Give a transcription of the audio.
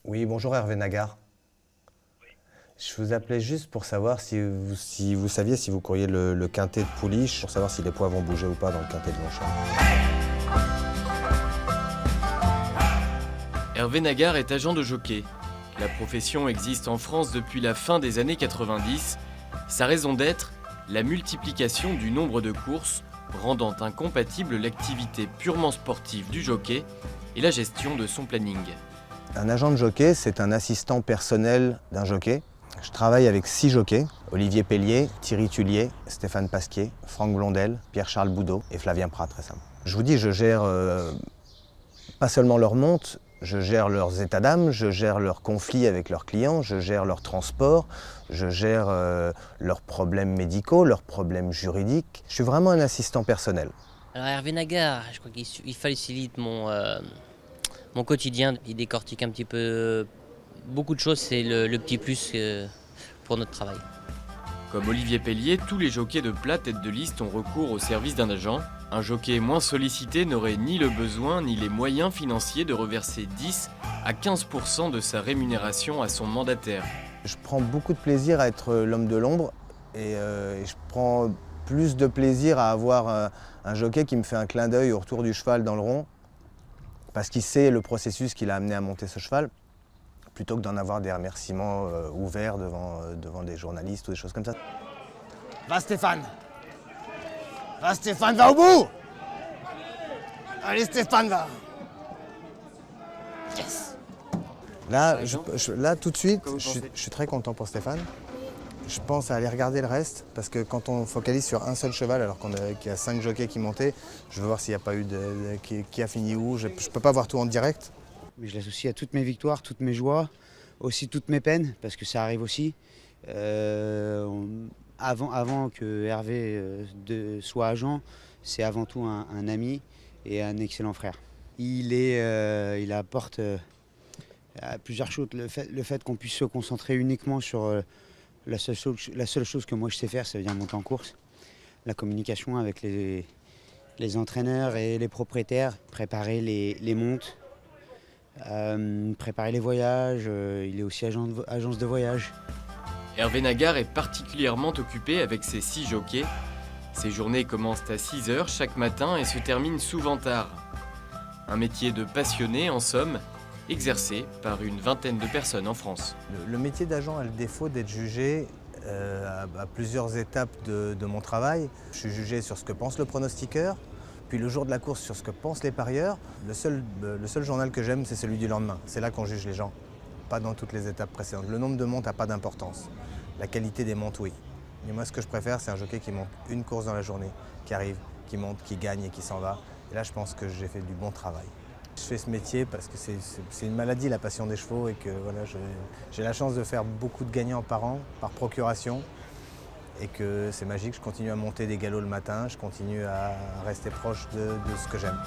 Oui, bonjour Hervé Nagar. Je vous appelais juste pour savoir si vous saviez si vous couriez le quintet de Pouliche, pour savoir si les poids vont bouger ou pas dans le quintet de Longchamp. Hervé Nagar est agent de jockey. La profession existe en France depuis la fin des années 90. Sa raison d'être, la multiplication du nombre de courses, rendant incompatible l'activité purement sportive du jockey et la gestion de son planning. Un agent de jockey, c'est un assistant personnel d'un jockey. Je travaille avec 6 jockeys, Olivier Pellier, Thierry Tullier, Stéphane Pasquier, Franck Blondel, Pierre-Charles Boudot et Flavien Prat récemment. Je vous dis, je gère pas seulement leur monte, je gère leurs états d'âme, je gère leurs conflits avec leurs clients, je gère leur transport, je gère leurs problèmes médicaux, leurs problèmes juridiques. Je suis vraiment un assistant personnel. Alors Hervé Nagar, je crois qu'il facilite mon quotidien. Il décortique un petit peu beaucoup de choses, c'est le petit plus pour notre travail. Comme Olivier Pellier, tous les jockeys de plat tête de liste ont recours au service d'un agent. Un jockey moins sollicité n'aurait ni le besoin ni les moyens financiers de reverser 10 à 15% de sa rémunération à son mandataire. Je prends beaucoup de plaisir à être l'homme de l'ombre et je prends plus de plaisir à avoir un jockey qui me fait un clin d'œil au retour du cheval dans le rond parce qu'il sait le processus qui l'a amené à monter ce cheval, plutôt que d'en avoir des remerciements ouverts devant des journalistes ou des choses comme ça. Va Stéphane! Va Stéphane, va au bout! Allez Stéphane, va! Yes! Là, tout de suite, je suis très content pour Stéphane. Je pense à aller regarder le reste, parce que quand on focalise sur un seul cheval, alors qu'il y a 5 jockeys qui montaient, je veux voir s'il n'y a pas eu qui a fini où. Je ne peux pas voir tout en direct. Mais je l'associe à toutes mes victoires, toutes mes joies, aussi toutes mes peines, parce que ça arrive aussi. Avant que Hervé soit agent, c'est avant tout un ami et un excellent frère. Il apporte à plusieurs choses. Le fait qu'on puisse se concentrer uniquement sur la seule chose que moi je sais faire, ça veut dire monter en course. La communication avec les entraîneurs et les propriétaires, préparer les montes, préparer les voyages. Il est aussi agence de voyage. Hervé Nagar est particulièrement occupé avec ses 6 jockeys. Ses journées commencent à 6 h chaque matin et se terminent souvent tard. Un métier de passionné, en somme, exercé par une vingtaine de personnes en France. Le métier d'agent a le défaut d'être jugé à plusieurs étapes de mon travail. Je suis jugé sur ce que pense le pronostiqueur, puis le jour de la course sur ce que pensent les parieurs. Le seul journal que j'aime, c'est celui du lendemain. C'est là qu'on juge les gens, pas dans toutes les étapes précédentes. Le nombre de montes n'a pas d'importance. La qualité des montes, oui. Mais moi, ce que je préfère, c'est un jockey qui monte une course dans la journée, qui arrive, qui monte, qui gagne et qui s'en va. Et là, je pense que j'ai fait du bon travail. Je fais ce métier parce que c'est une maladie, la passion des chevaux, et que voilà, j'ai la chance de faire beaucoup de gagnants par an, par procuration, et que c'est magique. Je continue à monter des galops le matin, je continue à rester proche de ce que j'aime.